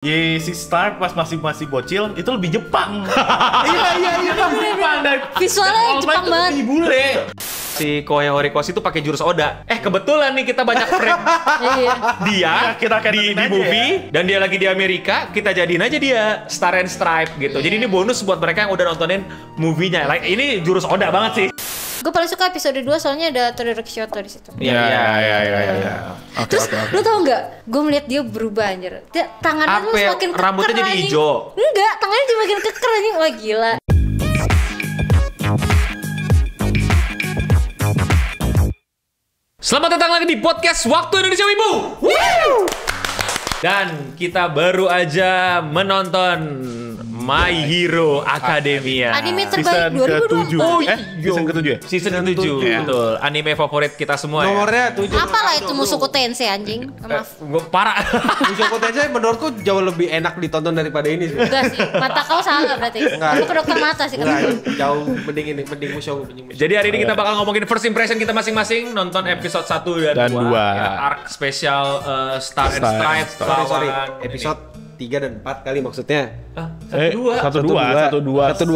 Si Stark pas masih bocil itu lebih Jepang. Iya. Jepang dan visualnya Jepang banget. Lebih bule. Si Kohei Horikoshi itu pakai jurus Oda. Kebetulan nih kita banyak frame dia kita di movie dan dia lagi di Amerika, kita jadiin aja dia Star and Stripe gitu. Jadi ini bonus buat mereka yang udah nontonin movie-nya. Like, ini jurus Oda banget sih. Gue paling suka episode 2 soalnya ada Todoroki Shoto di situ. Iya. Terus lu tau nggak? Gue melihat dia berubah anjir. Tangannya tuh semakin keker. Rambutnya jadi hijau. Enggak, tangannya jadi makin keker anjing. Wah gila. Selamat datang lagi di podcast Waktu Indonesia Wibu. Dan kita baru aja menonton My Hero Academia. Anime terbaik 2020. Oh iya. Season ke-7 ya? Season ke-7, betul. Anime favorit kita semua Nomornya 7. Apalah itu Mushoku Tensei anjing. Maaf. Gue parah. Mushoku Tensei menurutku jauh lebih enak ditonton daripada ini sih. Enggak sih. Mata kau salah berarti. Lu ke dokter mata sih kan. Jauh mending Mushoku. Jadi hari ini kita bakal ngomongin first impression kita masing-masing nonton episode 1 dan 2. Ya, arc spesial Star and Stripe. Sorry. Episode 3 dan 4 kali maksudnya. 1-2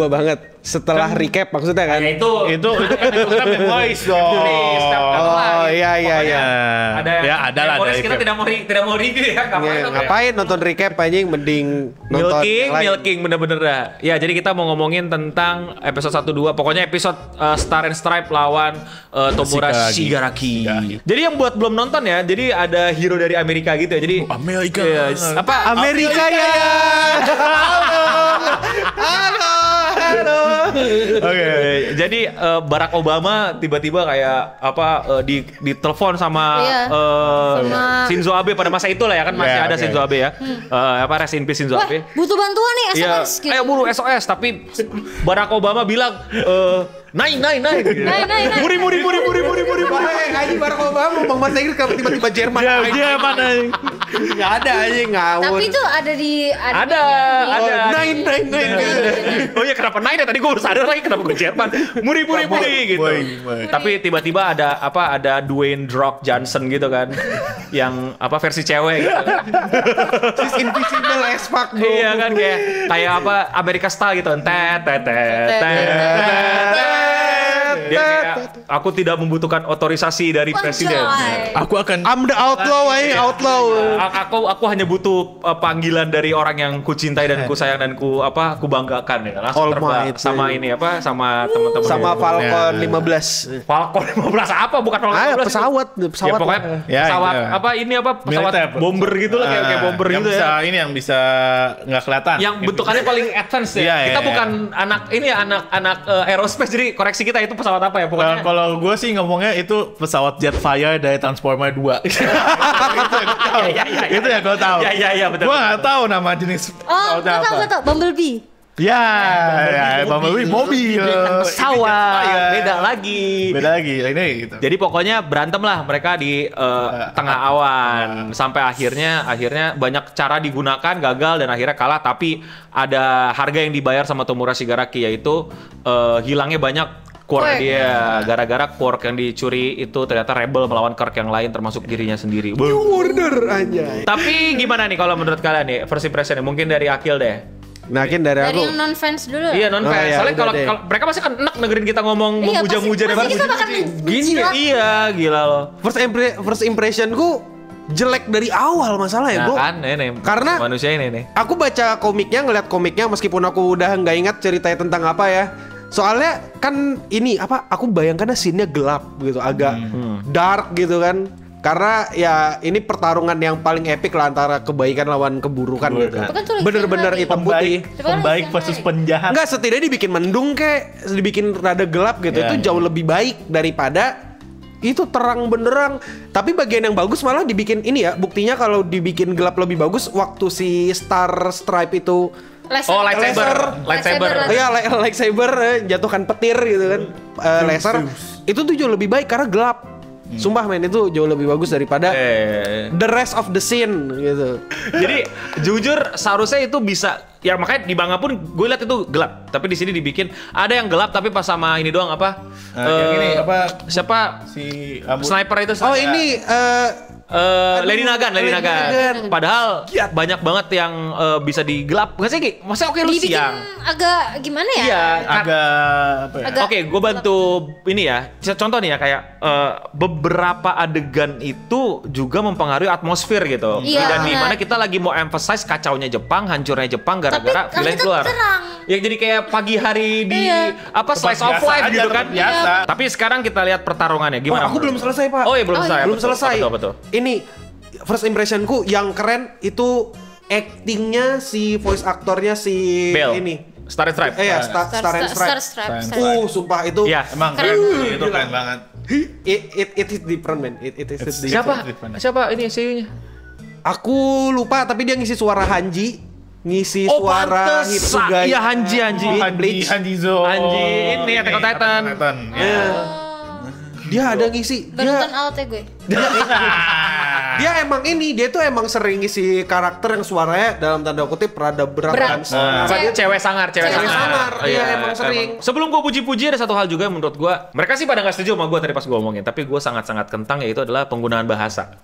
banget. Setelah recap maksudnya kan? Ya itu kan voice dong. Oh iya. Ada lah. Kita tidak mau review ya. Ngapain nonton recap anjing mending nonton Milking bener-bener dah. Ya jadi kita mau ngomongin tentang episode 1-2. Pokoknya episode Star and Stripe lawan Tomura Shigaraki. Jadi yang buat belum nonton ya, jadi ada hero dari Amerika gitu ya. Jadi Amerika. Amerika ya. Halo. Oke. Jadi Barack Obama tiba-tiba kayak di telepon sama Shinzo Abe pada masa itu lah ya kan masih ada Shinzo Abe ya. Rest in peace Shinzo Abe. Butuh bantuan nih SOS gitu. Ayo buru SOS tapi Barack Obama bilang naik. Muri. Anjing Barack Obama ngomong bahasa Inggris tiba-tiba Jerman. Jerman anjing. Enggak ada anjing ngawur. Tapi itu ada di ada. Naik. Oh iya kenapa naik ya tadi gue baru sadar lagi kenapa gue Jerman. Muri gitu. Tapi tiba-tiba ada Dwayne The Rock Johnson gitu kan. Yang versi cewek gitu. She's invisible as fuck bro. Iya kan kayak Amerika style gitu. Dia kayak aku tidak membutuhkan otorisasi dari presiden. I'm the outlaw. Aku hanya butuh panggilan dari orang yang ku cintai dan ku sayang dan ku banggakan ya. Langsung terbang sama sama teman-teman. Sama Falcon 15. Falcon 15 apa? Bukan Falcon 15. Pesawat. Ya, pokoknya pesawat pesawat bomber gitu lah kayak bomber gitu ya. Ini yang bisa nggak kelihatan. Yang bentukannya paling advance ya. Kita bukan anak aerospace jadi koreksi kita itu pesawat apa ya pokoknya. Kalau gue sih ngomongnya itu pesawat Jetfire dari Transformer 2. Itu ya gue tahu. Iya betul. Gue nggak tahu nama jenis pesawatnya apa. Gue tahu Bumblebee. Bumblebee mobil. Pesawat. Beda lagi ini gitu. Jadi pokoknya berantem lah mereka di tengah awan sampai akhirnya banyak cara digunakan gagal dan akhirnya kalah tapi ada harga yang dibayar sama Tomura Shigaraki yaitu hilangnya banyak Quark dia gara-gara Quark yang dicuri itu ternyata rebel melawan Quark yang lain termasuk dirinya sendiri. New Order anjay. Tapi gimana nih kalau menurut kalian nih first impression mungkin dari Akil deh. Dari aku. Yang non fans dulu. Iya non fans. Soalnya kalau mereka pasti kan enak dengerin kita ngomong memuja-muja dan kita bakal gini ya. Iya gila loh. First impressionku jelek dari awal masalahnya bro. Karena manusia ini nih. Aku baca ngeliat komiknya meskipun aku udah nggak ingat ceritanya tentang apa ya. Soalnya kan ini aku bayangkannya scene-nya gelap gitu, agak dark gitu kan. Karena ya ini pertarungan yang paling epic lah antara kebaikan lawan keburukan gitu. Bener-bener hitam putih. Pembaik versus penjahat. Enggak, setidaknya dibikin mendung dibikin rada gelap gitu. Itu jauh lebih baik daripada itu terang benderang. Tapi bagian yang bagus malah dibikin ini ya. Buktinya kalau dibikin gelap lebih bagus waktu si Star Stripe itu lightsaber. Iya, lightsaber jatuhkan petir gitu kan. Laser. Itu tuh jauh lebih baik karena gelap. Sumpah men, itu jauh lebih bagus daripada the rest of the scene gitu. Jadi jujur seharusnya itu bisa ya, makanya di manga pun gue lihat itu gelap. Tapi di sini dibikin ada yang gelap tapi pas sama ini doang yang ini siapa si sniper itu. Oh ini Lady Nagan. Padahal banyak banget yang bisa digelap. Nggak sih, Ki? Maksudnya oke lu Dibikin siang. agak gimana ya? Iya, Agak apa ya? Agak- Oke, gue bantu ini ya. Contoh nih ya, kayak beberapa adegan itu juga mempengaruhi atmosfer gitu. Iya, Dan di benar. mana kita lagi mau emphasize kacaunya Jepang, hancurnya Jepang gara-gara Tapi villain tetap keluar. terang. Ya jadi kayak pagi hari di Iya. slice Tempat of biasa life aja, gitu tempat kan. biasa. Tapi sekarang kita lihat pertarungannya gimana. Aku belum selesai, Pak. Oh iya belum selesai. Belum Betul, selesai. Betul. Ini first impressionku yang keren itu actingnya si voice aktornya si Bell. ini. Star and Stripe. Ya, Star and Stripe. Stripe. Sumpah itu Iya. Emang keren sih, itu keren banget. it is different, man. It is different. Siapa ini CEO-nya? Aku lupa tapi dia ngisi suara Hanji, ngisi suara Hitsugai. Iya Hanji. Hanjizo. Hanji ini Attack on Titan. Iya. Dia ada ngisi. Baru nonton alt ya gue. Dia emang ini, dia tuh emang sering ngisi karakter yang suaranya dalam tanda kutip rada berat Berat. kan. Apa dia cewek sangar. sangar. Oh, Iya, emang sering. Sebelum gue puji-puji ada satu hal juga yang menurut gue, mereka sih pada nggak setuju sama gue tadi pas gue ngomongin, tapi gue sangat-sangat kentang yaitu adalah penggunaan bahasa.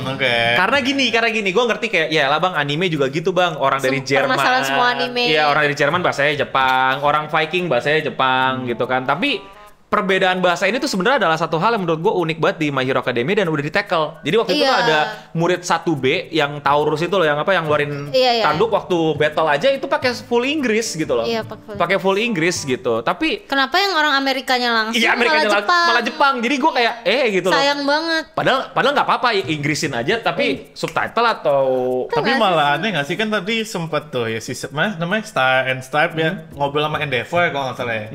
Oke. Karena gini, gue ngerti kayak ya lah bang, anime juga gitu bang, orang dari Jerman. Permasalahan semua anime. Iya, orang dari Jerman bahasanya Jepang, orang Viking bahasanya Jepang gitu kan. Tapi perbedaan bahasa ini tuh sebenarnya adalah satu hal yang menurut gue unik banget di My Hero Academia dan udah di-tackle. Jadi waktu itu Iya. tuh ada murid 1B yang Taurus itu loh, yang apa yang ngeluarin Iya. tanduk waktu battle aja itu pakai full Inggris gitu loh. Iya, pakai full Inggris gitu. Tapi Kenapa yang orang Amerikanya langsung iya Amerika malah Jepang. Jadi gue kayak gitu loh. Sayang banget. Padahal nggak apa-apa Inggrisin aja tapi subtitle atau Tapi malah aneh nggak sih, kan tadi sempet tuh ya si namanya Star and Stripe ya ngobrol sama Endeavor kalau nggak salah ya,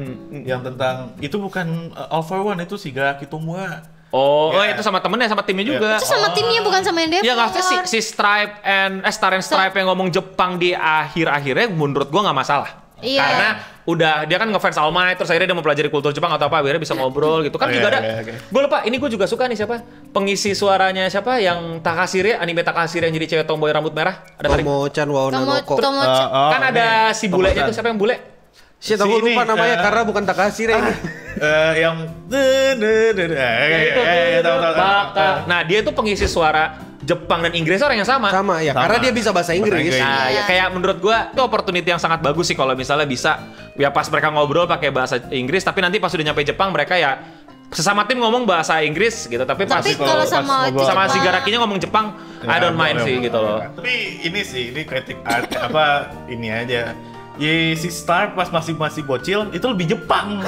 yang tentang itu bukan All for One, itu si Garaki Tomoe. Oh, Ya. itu sama temennya, sama timnya juga. Itu sama timnya bukan sama Endeavor. Iya nggak sih si Stripe Star and Stripe yang ngomong Jepang di akhir-akhirnya menurut gua nggak masalah. Iya. Karena udah dia kan ngefans All Might, terus akhirnya dia mempelajari kultur Jepang atau apa, akhirnya bisa ngobrol gitu kan. Oh, juga iya, ada. iya, iya. Gue lupa, ini gue juga suka nih siapa pengisi suaranya siapa yang Takashire, anime Takashire yang jadi cewek tomboy rambut merah. Ada tarik. Tomo-chan Waonanoko. Kan ada si bulenya itu siapa yang bule? Shit, aku Si lupa ini, namanya karena bukan Takashire ini. Yang tahu. Nah dia itu pengisi suara Jepang dan Inggris orang yang sama. Sama ya, Sama. karena dia bisa bahasa Inggris. Bahasa Inggris. Nah, Iya. ya kayak menurut gua itu opportunity yang sangat bagus sih kalau misalnya bisa ya pas mereka ngobrol pakai bahasa Inggris tapi nanti pas udah nyampe Jepang mereka ya sesama tim ngomong bahasa Inggris gitu tapi pas Tapi kalau sama sama si Jepang- Garakinya ngomong Jepang I don't mind sih gitu loh. Tapi ini sih, ini kritik art apa ini aja. Ya si Star pas masih bocil itu lebih Jepang.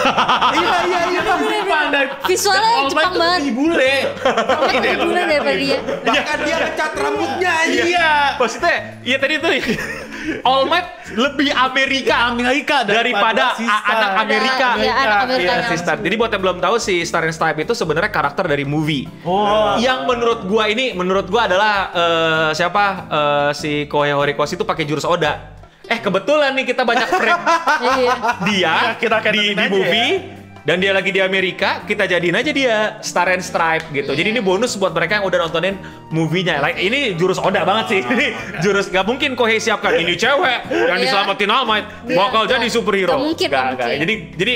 Iya Jepang dan Visualnya dan All Might Jepang tuh banget. lebih bule. Lebih bule daripada dia. Bahkan dia ngecat rambutnya aja. Iya. Maksudnya iya tadi tuh All Might lebih Amerika daripada si Star. anak Amerika. Iya, anak Amerika. Iya, si Star. Jadi buat yang belum tahu si Star and Stripe itu sebenarnya karakter dari movie. Oh. Yang menurut gua adalah si Kohei Horikoshi itu pakai jurus Oda. Kebetulan nih kita banyak frame Iya. dia Kita di aja movie dan dia lagi di Amerika, kita jadiin aja dia Star and Stripe gitu. Jadi ini bonus buat mereka yang udah nontonin movie-nya. Like, ini jurus Oda banget sih. Ini jurus gak mungkin Kohei siapkan ini cewek yang Iya. diselamatin All Might bakal Nggak. jadi superhero. Nggak mungkin, nggak Nggak. mungkin. Jadi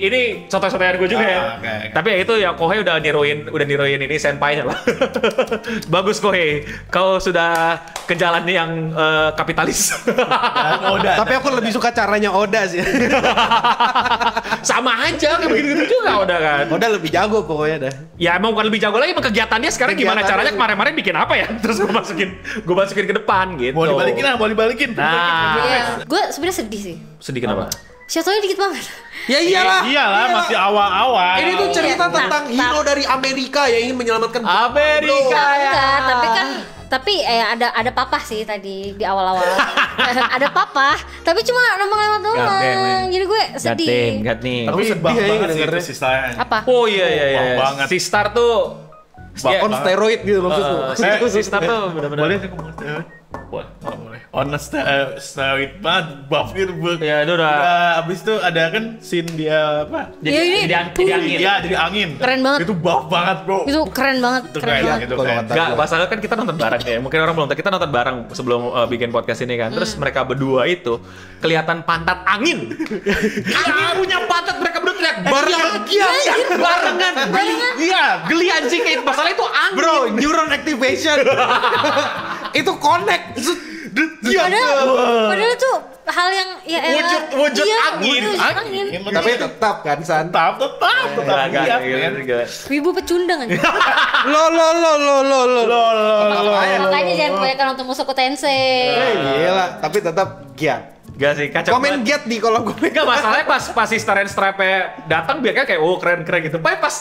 ini contoh-contohan gue juga ya. Oke. Tapi ya itu ya Kohei udah niruin ini senpai-nya lah. Bagus Kohei. Kau sudah ke jalan yang kapitalis. Tapi aku lebih suka caranya Oda sih. Sama aja kayak begitu juga udah kan. Oda lebih jago pokoknya dah. Ya emang bukan lebih jago lagi, emang kegiatannya sekarang gimana Kegiatannya. caranya kemarin-kemarin bikin apa ya? Terus gue masukin ke depan gitu. Mau dibalikin. Nah, Iya. Gue sebenarnya sedih sih. sedih kenapa? Shadownya dikit banget. Ya iyalah. Iyalah masih awal-awal. Ini tuh cerita Iya, tentang hero dari Amerika yang ingin menyelamatkan Amerika ya. Enggak, tapi ada papa sih tadi di awal-awal. Ada papa, tapi cuma lewat God damn, doang. man. Jadi gue sedih. Gat nih. Tapi sedih bang ya banget sih dengernya. itu si Star. Apa? Oh iya. Bang banget. Si Star tuh on steroid gitu maksudku. si Star tuh bener-bener. Boleh sih ngomong. Wah, nggak boleh. Honest, steroid banget, buff gitu. Ya, itu udah. Abis itu ada kan scene dia apa? Iya, ini. Jadi angin. Iya, jadi angin. Keren banget. Itu buff banget, bro. Itu keren banget, Itu keren keren, banget. itu keren. Enggak, masalah kan kita nonton bareng ya. Mungkin orang belum tahu, kita nonton bareng sebelum bikin podcast ini kan. Terus mereka berdua itu kelihatan pantat angin. Angin punya pantat, mereka berdua terlihat barengan. Barengan. Iya, geli anjing kayak masalah itu angin. Bro, neuron activation. Itu connect. Padahal itu hal yang ya Wujud iya, angin. wujud angin. Tapi tetap kan San. tetap Enggak, lihat, men. Wibu pecundang aja. Lo. Makanya jangan kebanyakan nonton Mushoku Tensei. Gila, tapi tetap giat. Enggak sih, kacau Komen banget. giat di kolom komen. Enggak, masalahnya pas si Star and Stripe-nya datang biarkan kayak keren gitu. Pas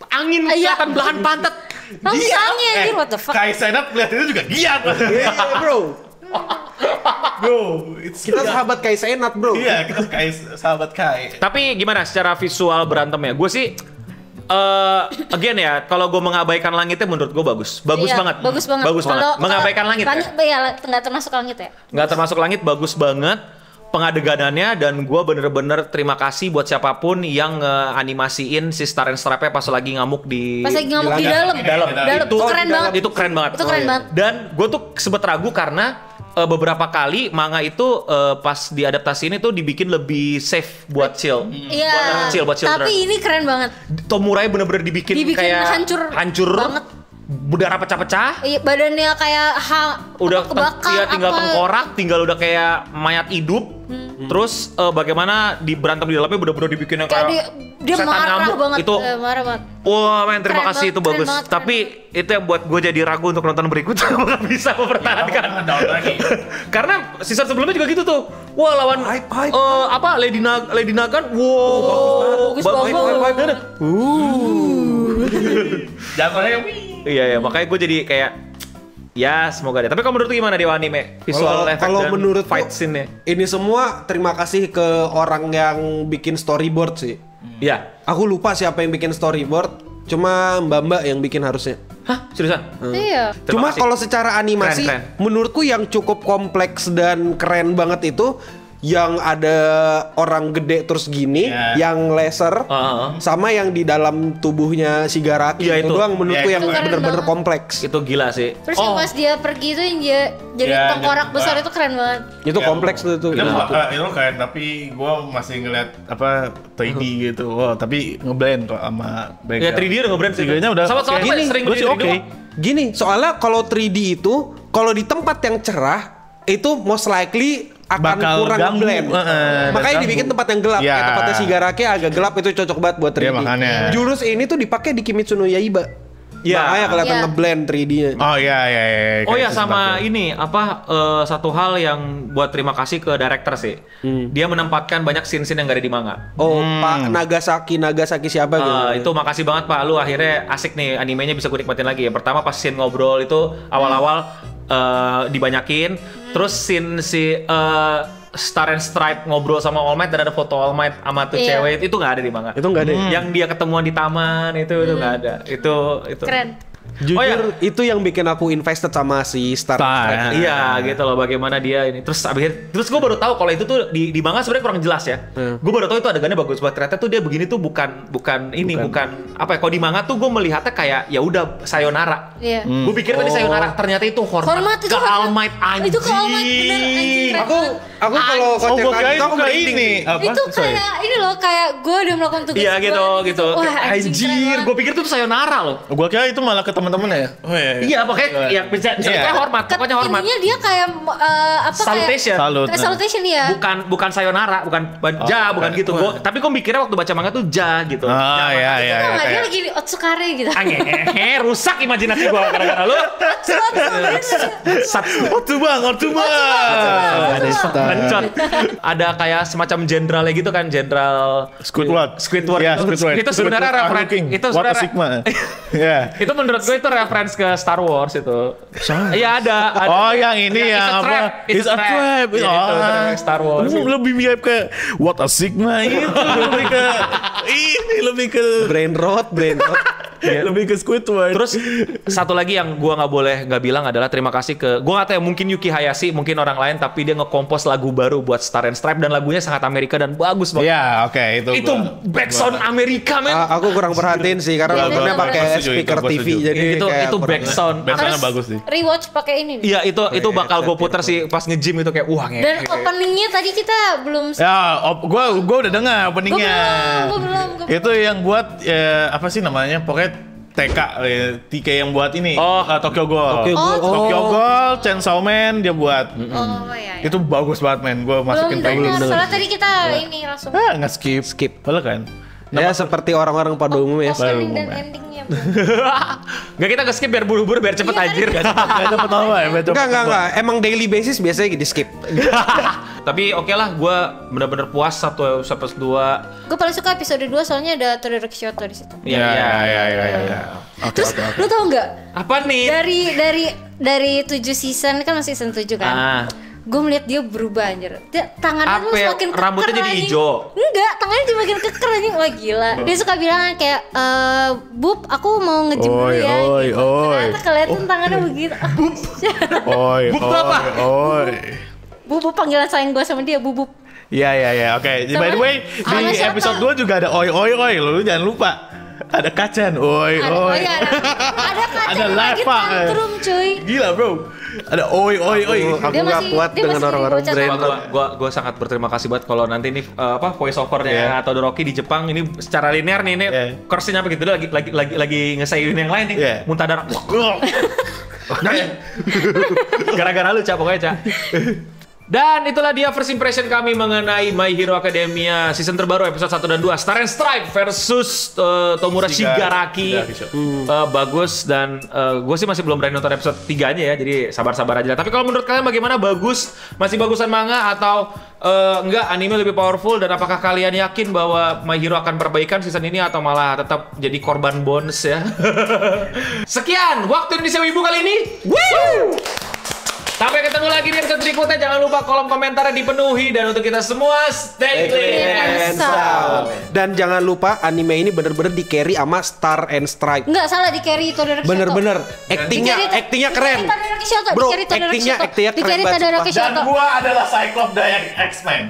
angin Iya. kelihatan belahan pantat. Langsung angin anjir, what the fuck. Kai Cenat lihat itu juga giat. Iya, bro. Bro, it's Kita sahabat Kai Cenat, bro. Iya, kita sahabat Kai. Tapi gimana secara visual berantemnya? Gue sih again ya, kalau gue mengabaikan langitnya menurut gue bagus Iya, banget. Bagus banget. Bagus banget. Kalau- Mengabaikan langit ya? Iya, nggak termasuk langit ya. Nggak termasuk langit, bagus banget pengadeganannya, dan gue bener-bener terima kasih buat siapapun yang animasiin si Star and Stripe pas lagi ngamuk di Pas lagi ngamuk di dalam. dalam. Itu keren banget. Itu keren banget. Itu keren banget. Dan gue tuh sempet ragu karena beberapa kali manga itu pas diadaptasi ini tuh dibikin lebih safe buat chill. Iya. Buat anak kecil, buat children. Tapi ini keren banget. Tomurai bener-bener dibikin kayak hancur banget. Berdarah pecah-pecah. Iya, badannya kayak Udah kebakar iya, tinggal apa. tengkorak, tinggal udah kayak mayat hidup. Terus bagaimana di berantem di dalamnya bener-bener dibikin yang Kayak kayak dia setan marah ngamuk. banget. Itu Marah banget. wah men, terima Keren kasih, banget, itu keren bagus. banget, keren Tapi itu yang buat gue jadi ragu untuk nonton berikutnya. Gue gak bisa mempertahankan. Down lagi. Karena season sebelumnya juga gitu tuh. Wah, lawan Hype. apa Lady Nagan. Wow, bagus banget. Jatuhnya yang Iya ya, makanya gue jadi kayak ya semoga deh. Tapi kalau menurut lu gimana Dewa Anime? Visual effect Kalau dan menurut fight scene-nya. ini semua terima kasih ke orang yang bikin storyboard sih. Iya. Aku lupa siapa yang bikin storyboard, cuma Mbak yang bikin harusnya. Hah? Seriusan? Iya. Terima Cuma kasih. kalau secara animasi, Keren. menurutku yang cukup kompleks dan keren banget itu yang ada orang gede terus gini, Iya. yang laser, sama yang di dalam tubuhnya Shigaraki. Iya, itu itu. doang menurutku Iya, yang itu keren bener-bener banget. kompleks. Itu gila sih. Terus yang pas dia pergi itu yang dia jadi Iya, tengkorak jadi besar tengkorak. itu keren banget. Itu kompleks tuh itu. Itu keren, tapi gue masih ngeliat apa 3D gitu. Wow, tapi ngeblend kok sama background. Ya 3D udah nge-brand sih. 3D-nya udah Sama-sama oke. gue sering Gue sih beli 3D oke. doang. Gini, soalnya kalau 3D itu kalau di tempat yang cerah itu most likely akan Bakal kurang ganggu. blend. Makanya ganggu. dibikin tempat yang gelap. Ya. Kayak tempatnya Shigaraki agak gelap, itu cocok banget buat 3D. Iya, makanya. Jurus ini tuh dipakai di Kimetsu no Yaiba. Iya. Makanya kelihatan Iya. ngeblend 3D-nya. Oh iya. Oh Kayak ya, sama sesuatu. ini apa satu hal yang buat terima kasih ke director sih. Dia menempatkan banyak scene-scene yang gak ada di manga. Oh, Pak Nagasaki siapa gitu. Itu makasih banget Pak, lu akhirnya asik nih animenya bisa gue nikmatin lagi. Yang pertama pas scene ngobrol itu awal-awal dibanyakin, terus scene si Star and Stripe ngobrol sama All Might dan ada foto All Might sama tuh Iya. cewek itu nggak ada di manga. Itu nggak ada. Yang dia ketemuan di taman itu nggak ada. Itu. Keren. Jujur Oh, iya. itu yang bikin aku invested sama si Star. Star. Iya gitu loh, bagaimana dia ini. Terus gue baru tahu kalau itu tuh di manga sebenarnya kurang jelas ya. Gue baru tahu itu adegannya bagus banget. Ternyata tuh dia begini tuh bukan apa ya? Kalau di manga tuh gue melihatnya kayak ya udah sayonara. Iya. Gue pikir tadi sayonara, ternyata itu hormat itu ke hormat. All Might anjing. Itu ke All Might bener anjing. Keren banget. Aku kalau Oh, gue kira itu aku itu merinding. ini. Apa? Itu Sorry. kayak ini loh, kayak gue udah melakukan tugas Iya gua, gitu. Wah anjing, keren Anjir, banget. gue pikir tuh sayonara loh. Gue kira itu malah ke teman-teman ya. Oh Iya, pokoknya ya bisa Iya. pokoknya hormat, pokoknya hormat. Intinya dia kayak apa Salutation. Salut. kayak salutation ya. Bukan sayonara, bukan ja, bukan gitu. Tapi gue mikirnya waktu baca manga tuh ja gitu. Ah iya iya. Tau nggak, dia kayak- lagi di otsukare gitu. Angehe, rusak imajinasi gue gara-gara lu. Ortu bang. Bencot. Ada kayak semacam jenderalnya gitu kan, jenderal Squidward. Itu Iya, Squidward. itu sebenarnya Squidward referensi. looking. Itu What a sebenarnya Sigma. Iya. itu menurut gue itu referensi ke Star Wars itu. Iya ada. Oh yang ini It's yang a trap. apa? It's a trap. Iya, itu referensi Star Wars. Lu lebih mirip ke What a Sigma itu lebih ke ini lebih ke Brain rot. Lebih ke Squidward. Terus satu lagi yang gua nggak bilang adalah terima kasih ke gua nggak tahu ya, mungkin Yuki Hayashi, mungkin orang lain, tapi dia nge-compose lagu baru buat Star and Stripe dan lagunya sangat Amerika dan bagus banget. Ya, oke, Itu backsound Amerika, men. Aku kurang perhatiin sih karena nontonnya pakai speaker TV jadi itu kayak kurang- backsound. Backsoundnya Harus bagus sih. rewatch pakai ini. Iya, itu bakal gue puter sih pas nge-gym itu kayak wah Dan openingnya tadi kita belum. Ya, gua udah dengar openingnya. Gua belum. Itu yang buat apa sih namanya? Pokoknya TK yang buat ini. Oh. Tokyo Ghoul. Tokyo Ghoul. Tokyo Ghoul, Chainsaw Man dia buat. Oh iya. Itu bagus banget, men. Gua belum masukin playlist. dengar. Soalnya tadi kita ini langsung Nggak skip. Boleh kan? Ya seperti orang-orang pada umumnya. opening dan umum, ya. endingnya. Nggak, kita nge-skip biar buru-buru biar cepet Iya, anjir. Gak cepet tahu ya, Enggak. Emang daily basis biasanya di skip. Tapi oke lah, gue bener-bener puas 1 sampai 2. Gue paling suka episode 2 soalnya ada Todoroki Shoto di situ. Ya. Terus lu tau nggak? Apa nih? Dari 7 season kan masih season 7 kan? Gue melihat dia berubah anjir. Dia tangannya tuh Apa ya? semakin keker. Rambutnya jadi anjing. hijau? Enggak, tangannya jadi makin keker anjing. Wah gila. Dia suka bilang kayak Bub, aku mau nge-gym dulu ya. Oi. Ternyata kelihatan tangannya begitu. Oi. Bub panggilan sayang gue sama dia, Bubub. Ya. Oke. By the way, di Sama siapa? episode 2 juga ada oi. Lu jangan lupa. Ada kacan. Oi. Oh iya, ada kaca Ada lagi lava. tantrum cuy. Gila, bro. Ada oi. Aku Dia nggak masih- kuat dia dengan masih orang-orang bocah brain. Gua sangat berterima kasih banget kalau nanti nih voice overnya Todoroki di Jepang ini secara linear nih ini curse-nya begitu lagi ngesayin yang lain nih. Muntah darah. Gara-gara lu, Cak, pokoknya, Cak. Dan itulah dia first impression kami mengenai My Hero Academia season terbaru episode 1 dan 2 Star and Stripe versus Tomura Shigaraki. Bagus dan gue sih masih belum berani nonton episode 3-nya ya, jadi sabar-sabar aja. Tapi kalau menurut kalian bagaimana? Bagus? Masih bagusan manga atau enggak anime lebih powerful? Dan apakah kalian yakin bahwa My Hero akan perbaikan season ini atau malah tetap jadi korban bones ya? Sekian waktu Indonesia Wibu kali ini. Woo! Sampai ketemu lagi di episode berikutnya. Jangan lupa kolom komentarnya dipenuhi. Dan untuk kita semua, stay clean and sound. Dan jangan lupa anime ini bener-bener di carry sama Star and Stripe. Enggak salah di carry Todoroki Shoto. Bener-bener actingnya keren. Bro, actingnya keren Di carry banget, Todoroki sumpah. Dan Shoto. gua adalah Cyclops dari X-Men.